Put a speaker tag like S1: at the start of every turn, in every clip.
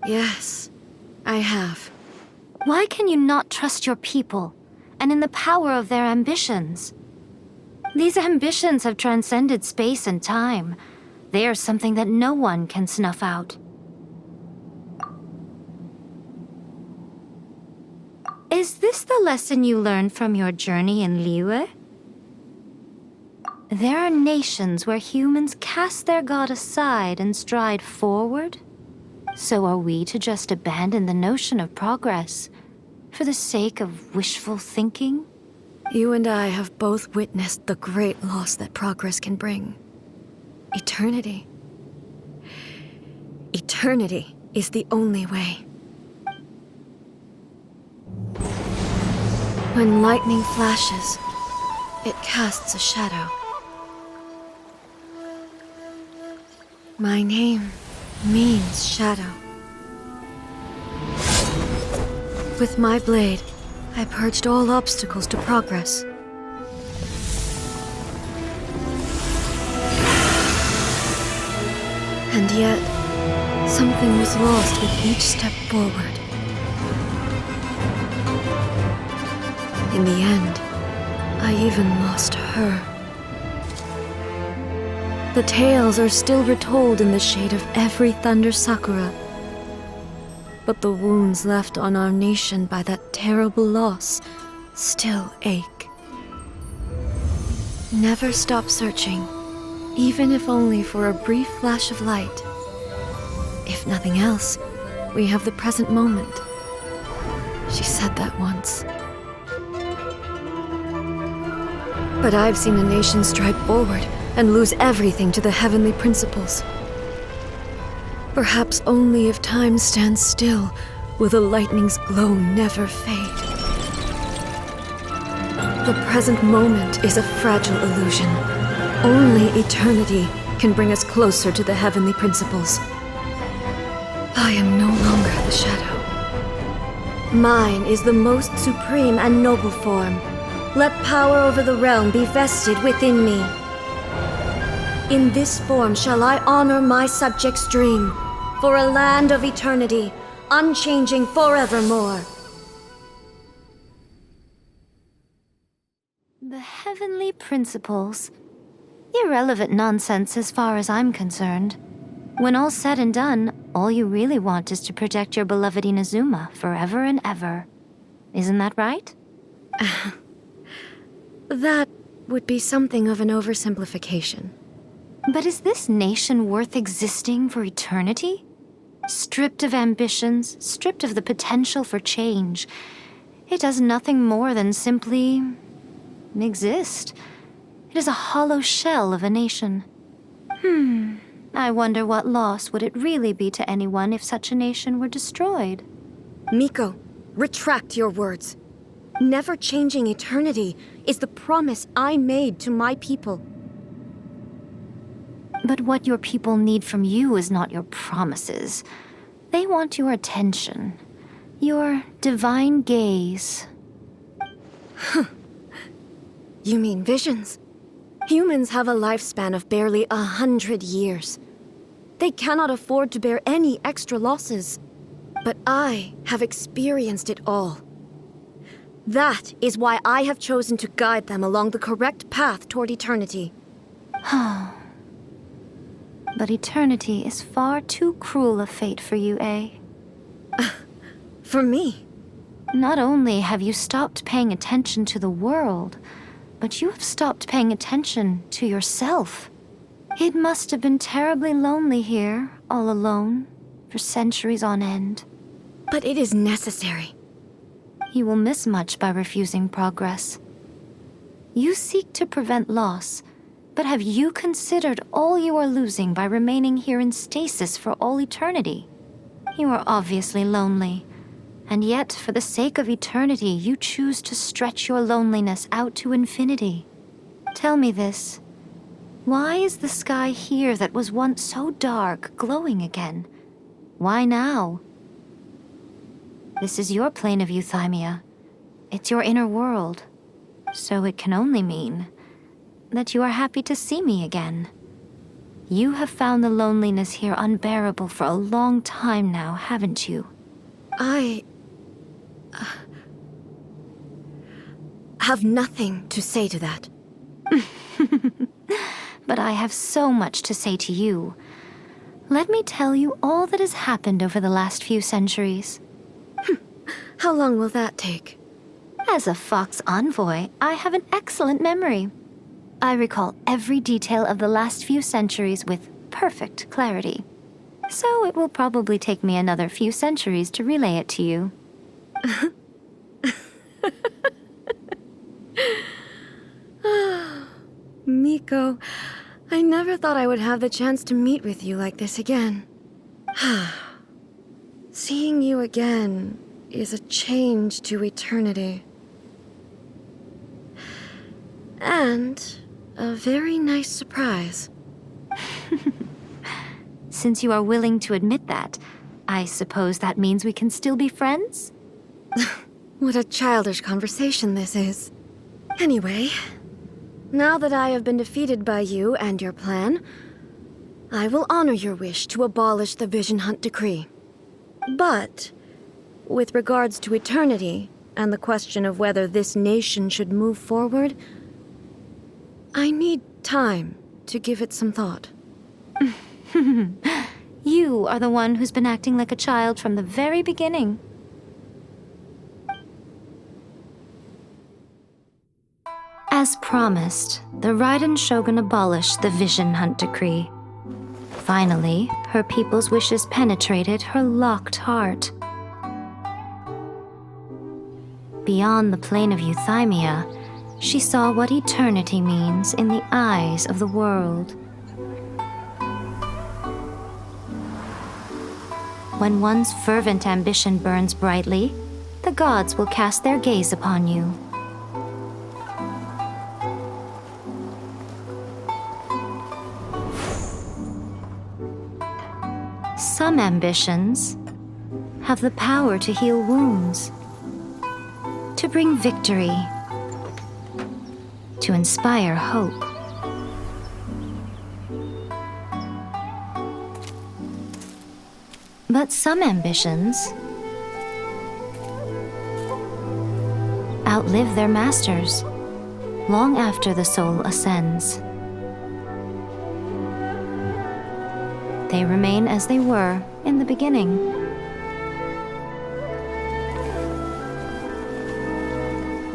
S1: Yes, I have.
S2: Why can you not trust your people, and in the power of their ambitions? These ambitions have transcended space and time. They are something that no one can snuff out. Is this the lesson you learned from your journey in Liyue? There are nations where humans cast their god aside and stride forward. So are we to just abandon the notion of progress for the sake of wishful thinking?
S1: You and I have both witnessed the great loss that progress can bring. Eternity. Eternity is the only way. When lightning flashes, it casts a shadow. My name means shadow. With my blade, I purged all obstacles to progress. And yet, something was lost with each step forward. In the end, I even lost her. The tales are still retold in the shade of every thunder sakura. But the wounds left on our nation by that terrible loss still ache. Never stop searching, even if only for a brief flash of light. If nothing else, we have the present moment. She said that once. But I've seen a nation stride forward and lose everything to the heavenly principles. Perhaps only if time stands still will the lightning's glow never fade. The present moment is a fragile illusion. Only eternity can bring us closer to the heavenly principles. I am no longer the shadow. Mine is the most supreme and noble form. Let power over the realm be vested within me. In this form shall I honor my subjects' dream, for a land of eternity, unchanging forevermore.
S2: The heavenly principles. Irrelevant nonsense as far as I'm concerned. When all's said and done, all you really want is to protect your beloved Inazuma forever and ever. Isn't that right?
S1: That would be something of an oversimplification.
S2: But is this nation worth existing for eternity? Stripped of ambitions, stripped of the potential for change, it does nothing more than simply exist. It is a hollow shell of a nation. I wonder what loss would it really be to anyone if such a nation were destroyed?
S1: Miko, retract your words. Never changing eternity is the promise I made to my people.
S2: But what your people need from you is not your promises. They want your attention, your divine gaze.
S1: You mean visions? Humans have a lifespan of barely 100 years. They cannot afford to bear any extra losses. But I have experienced it all. That is why I have chosen to guide them along the correct path toward eternity.
S2: But eternity is far too cruel a fate for you, eh?
S1: For me?
S2: Not only have you stopped paying attention to the world, but you have stopped paying attention to yourself. It must have been terribly lonely here, all alone, for centuries on end.
S1: But it is necessary.
S2: You will miss much by refusing progress. You seek to prevent loss, but have you considered all you are losing by remaining here in stasis for all eternity? You are obviously lonely, and yet for the sake of eternity you choose to stretch your loneliness out to infinity. Tell me this. Why is the sky here that was once so dark glowing again? Why now? This is your plane of euthymia. It's your inner world. So it can only mean that you are happy to see me again. You have found the loneliness here unbearable for a long time now, haven't you?
S1: I have nothing to say to that.
S2: But I have so much to say to you. Let me tell you all that has happened over the last few centuries.
S1: How long will that take?
S2: As a Fox envoy, I have an excellent memory. I recall every detail of the last few centuries with perfect clarity. So it will probably take me another few centuries to relay it to you.
S1: Miko, I never thought I would have the chance to meet with you like this again. Seeing you again is a change to eternity. And a very nice surprise.
S2: Since you are willing to admit that, I suppose that means we can still be friends?
S1: What a childish conversation this is. Anyway, now that I have been defeated by you and your plan, I will honor your wish to abolish the Vision Hunt Decree. But, with regards to eternity and the question of whether this nation should move forward, I need time to give it some thought.
S2: You are the one who's been acting like a child from the very beginning. As promised, the Raiden Shogun abolished the Vision Hunt Decree. Finally, her people's wishes penetrated her locked heart. Beyond the plane of Euthymia, she saw what eternity means in the eyes of the world. When one's fervent ambition burns brightly, the gods will cast their gaze upon you. Some ambitions have the power to heal wounds, to bring victory, to inspire hope. But some ambitions outlive their masters long after the soul ascends. They remain as they were in the beginning.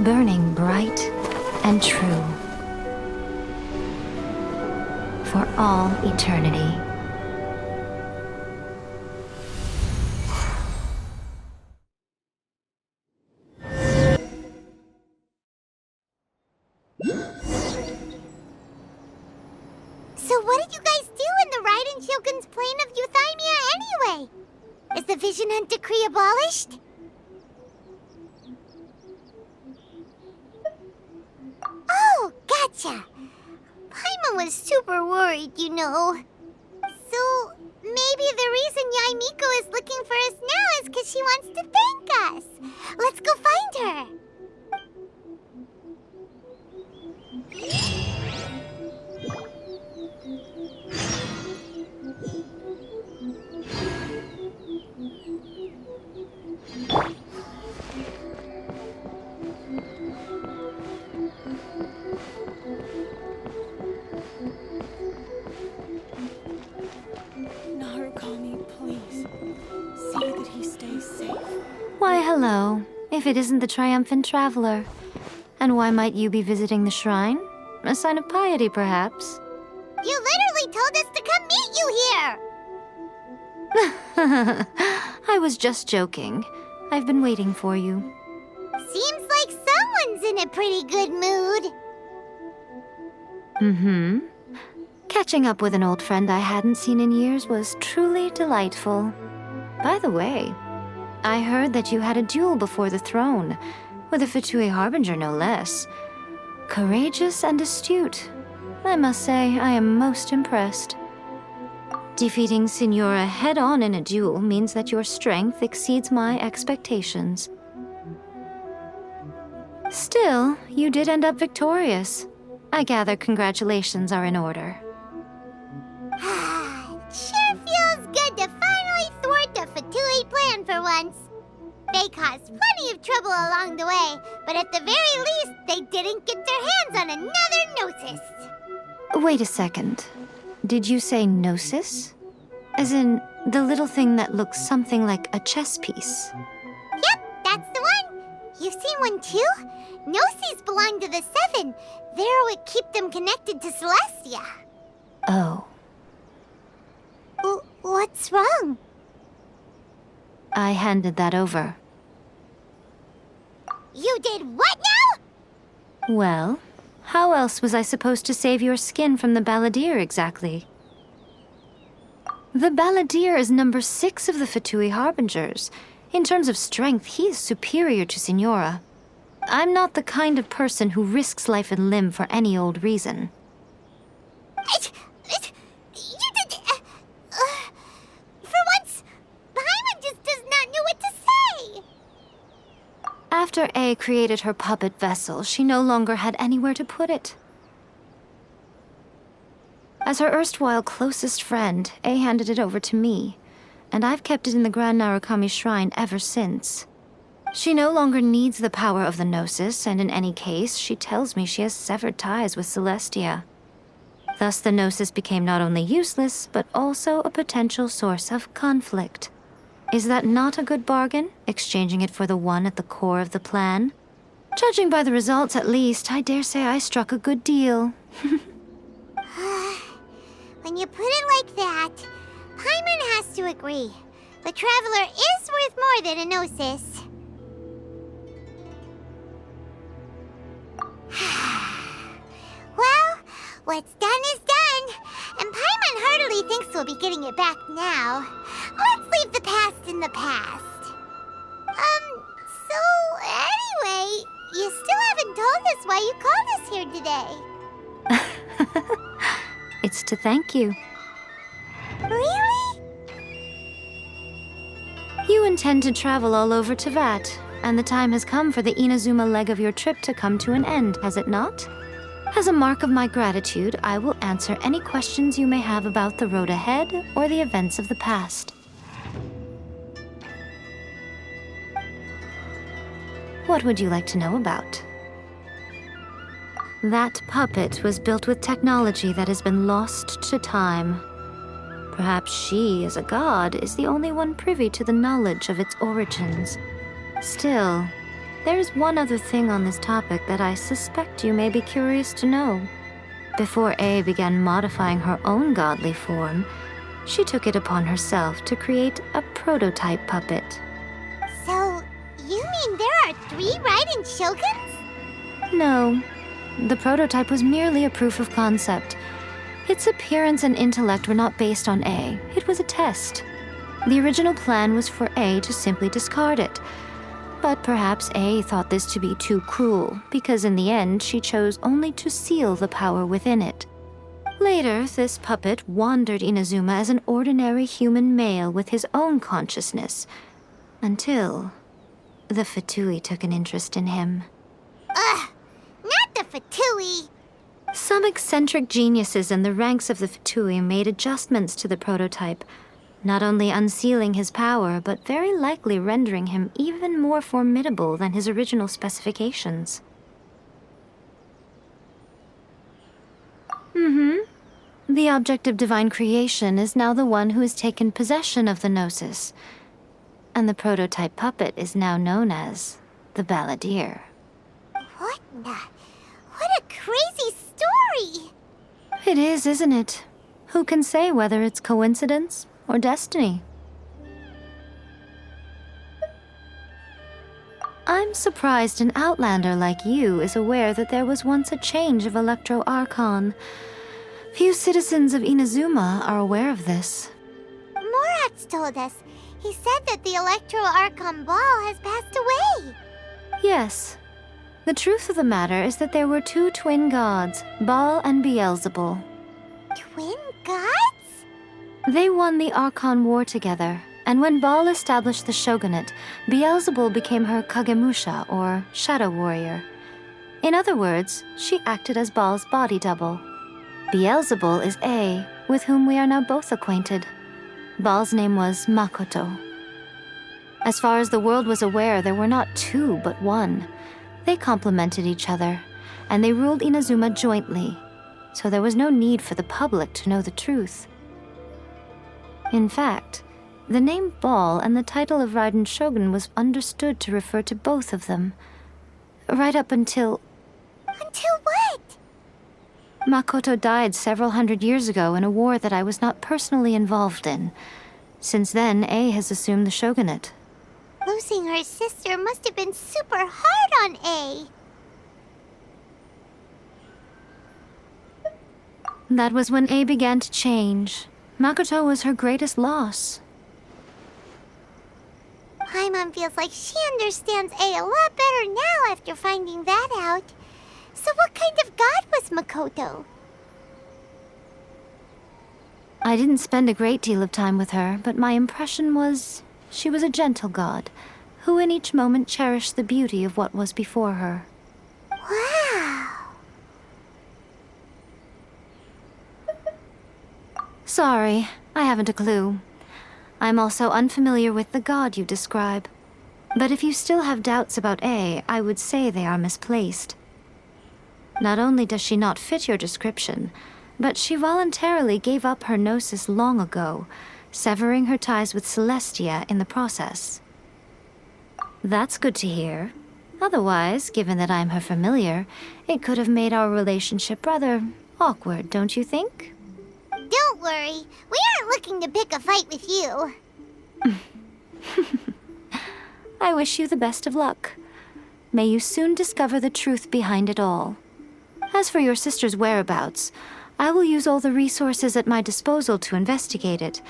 S2: Burning bright and true for all eternity.
S3: So what did you guys do in the Raiden Shogun's plane of Euthymia anyway? Is the Vision Hunt Decree abolished? Oh, gotcha. Paimon was super worried, you know. So, maybe the reason Yae Miko is looking for us now is because she wants to thank us. Let's go find her.
S4: Narukami, please. See that he stays safe.
S2: Why, hello, if it isn't the triumphant traveler. And why might you be visiting the shrine? A sign of piety, perhaps?
S3: You literally told us to come meet you here!
S2: I was just joking. I've been waiting for you.
S3: Seems like someone's in a pretty good mood.
S2: Mm-hmm. Catching up with an old friend I hadn't seen in years was truly delightful. By the way, I heard that you had a duel before the throne, with a Fatui Harbinger no less. Courageous and astute. I must say, I am most impressed. Defeating Signora head-on in a duel means that your strength exceeds my expectations. Still, you did end up victorious. I gather congratulations are in order.
S3: Sure feels good to finally thwart the Fatui plan for once. They caused plenty of trouble along the way, but at the very least, they didn't get their hands on another Gnosis.
S2: Wait a second. Did you say Gnosis? As in, the little thing that looks something like a chess piece?
S3: Yep, that's the one. You've seen one too? Gnosis belong to the Seven. They're what keep them connected to Celestia.
S2: Oh.
S3: What's wrong?
S2: I handed that over.
S3: You did what now?
S2: Well, how else was I supposed to save your skin from the Balladeer exactly? The Balladeer is number 6 of the Fatui Harbingers. In terms of strength, he is superior to Signora. I'm not the kind of person who risks life and limb for any old reason.
S3: You did... for once, Paimon just does not know what to say.
S2: After A created her puppet vessel, she no longer had anywhere to put it. As her erstwhile closest friend, A handed it over to me, and I've kept it in the Grand Narukami Shrine ever since. She no longer needs the power of the Gnosis, and in any case, she tells me she has severed ties with Celestia. Thus, the Gnosis became not only useless, but also a potential source of conflict. Is that not a good bargain, exchanging it for the one at the core of the plan? Judging by the results, at least, I dare say I struck a good deal.
S3: When you put it like that, Paimon has to agree. The Traveler is worth more than a Gnosis. Well, what's done is done, and Paimon heartily thinks we'll be getting it back now. Let's leave the past in the past. So anyway, you still haven't told us why you called us here today.
S2: It's to thank you.
S3: Really?
S2: You intend to travel all over Teyvat, and the time has come for the Inazuma leg of your trip to come to an end, has it not? As a mark of my gratitude, I will answer any questions you may have about the road ahead or the events of the past. What would you like to know about? That puppet was built with technology that has been lost to time. Perhaps she, as a god, is the only one privy to the knowledge of its origins. Still, there's one other thing on this topic that I suspect you may be curious to know. Before A began modifying her own godly form, she took it upon herself to create a prototype puppet.
S3: So, you mean there are 3 Raiden Shoguns?
S2: No, the prototype was merely a proof of concept. Its appearance and intellect were not based on A. It was a test. The original plan was for A to simply discard it. But perhaps A thought this to be too cruel, because in the end she chose only to seal the power within it. Later, this puppet wandered Inazuma as an ordinary human male with his own consciousness, until the Fatui took an interest in him.
S3: Ugh, not the Fatui.
S2: Some eccentric geniuses in the ranks of the Fatui made adjustments to the prototype, not only unsealing his power, but very likely rendering him even more formidable than his original specifications. The object of divine creation is now the one who has taken possession of the Gnosis, and the prototype puppet is now known as the Balladeer.
S3: What a crazy story!
S2: It is, isn't it? Who can say whether it's coincidence or destiny? I'm surprised an outlander like you is aware that there was once a change of Electro Archon. Few citizens of Inazuma are aware of this.
S3: Morat's told us. He said that the Electro Archon Ball has passed away.
S2: Yes. The truth of the matter is that there were 2 twin gods, Baal and Beelzebul.
S3: Twin gods?
S2: They won the Archon War together, and when Baal established the shogunate, Beelzebul became her Kagemusha, or shadow warrior. In other words, she acted as Baal's body double. Beelzebul is A, with whom we are now both acquainted. Baal's name was Makoto. As far as the world was aware, there were not two, but one. They complemented each other, and they ruled Inazuma jointly, so there was no need for the public to know the truth. In fact, the name Baal and the title of Raiden Shogun was understood to refer to both of them. Right up until...
S3: Until what?
S2: Makoto died several hundred years ago in a war that I was not personally involved in. Since then, A has assumed the shogunate.
S3: Losing her sister must have been super hard on A.
S2: That was when A began to change. Makoto was her greatest loss.
S3: Paimon feels like she understands A lot better now after finding that out. So what kind of god was Makoto?
S2: I didn't spend a great deal of time with her, but my impression was she was a gentle god, who in each moment cherished the beauty of what was before her.
S3: Wow.
S2: Sorry, I haven't a clue. I'm also unfamiliar with the god you describe. But if you still have doubts about A, I would say they are misplaced. Not only does she not fit your description, but she voluntarily gave up her gnosis long ago, severing her ties with Celestia in the process. That's good to hear. Otherwise, given that I'm her familiar, it could have made our relationship rather awkward, don't you think?
S3: Don't worry, we aren't looking to pick a fight with you.
S2: I wish you the best of luck. May you soon discover the truth behind it all. As for your sister's whereabouts, I will use all the resources at my disposal to investigate it,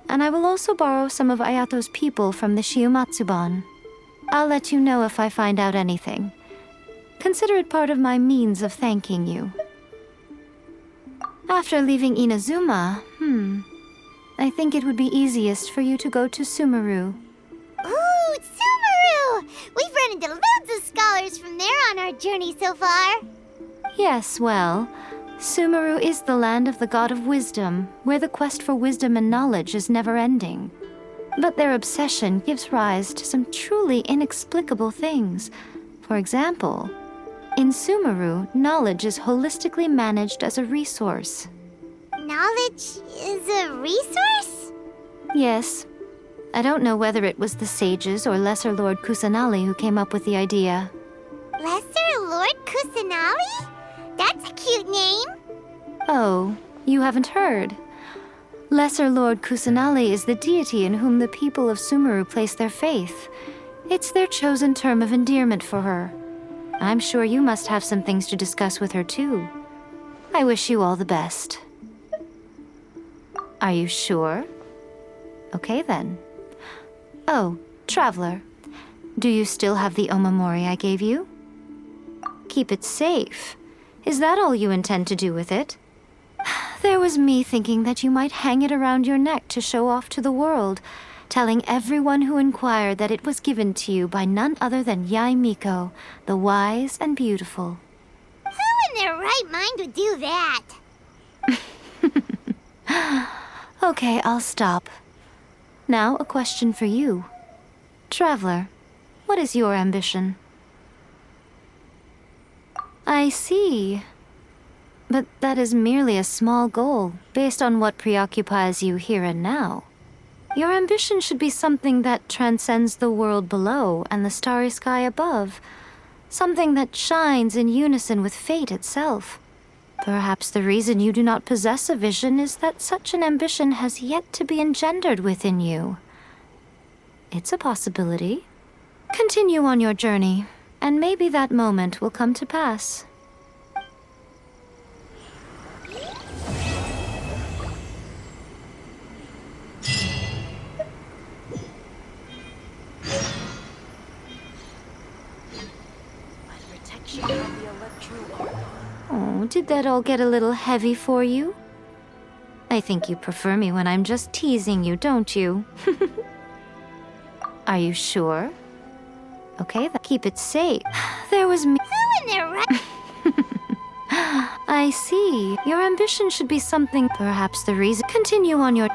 S2: and I will also borrow some of Ayato's people from the Shiumatsuban. I'll let you know if I find out anything. Consider it part of my means of thanking you. After leaving Inazuma, I think it would be easiest for you to go to Sumeru.
S3: Ooh, Sumeru! We've run into loads of scholars from there on our journey so far.
S2: Yes, well, Sumeru is the land of the god of wisdom, where the quest for wisdom and knowledge is never-ending. But their obsession gives rise to some truly inexplicable things. For example, in Sumeru, knowledge is holistically managed as a resource.
S3: Knowledge is a resource?
S2: Yes. I don't know whether it was the sages or Lesser Lord Kusanali who came up with the idea.
S3: Lesser Lord Kusanali? That's a cute name.
S2: Oh, you haven't heard. Lesser Lord Kusanali is the deity in whom the people of Sumeru place their faith. It's their chosen term of endearment for her. I'm sure you must have some things to discuss with her too. I wish you all the best. Are you sure? Okay then. Oh, Traveler, do you still have the omamori I gave you? Keep it safe. Is that all you intend to do with it? There was me thinking that you might hang it around your neck to show off to the world, telling everyone who inquired that it was given to you by none other than Yae Miko, the wise and beautiful.
S3: Who in their right mind would do that?
S2: Okay, I'll stop. Now, a question for you. Traveler, what is your ambition? I see. But that is merely a small goal, based on what preoccupies you here and now. Your ambition should be something that transcends the world below and the starry sky above. Something that shines in unison with fate itself. Perhaps the reason you do not possess a vision is that such an ambition has yet to be engendered within you. It's a possibility. Continue on your journey, and maybe that moment will come to pass. Oh, did that all get a little heavy for you? I think you prefer me when I'm just teasing you, don't you? Are you sure? Okay, then keep it safe. There was me.
S3: Who in their right...
S2: I see. Your ambition should be something. Perhaps the reason. Continue on your.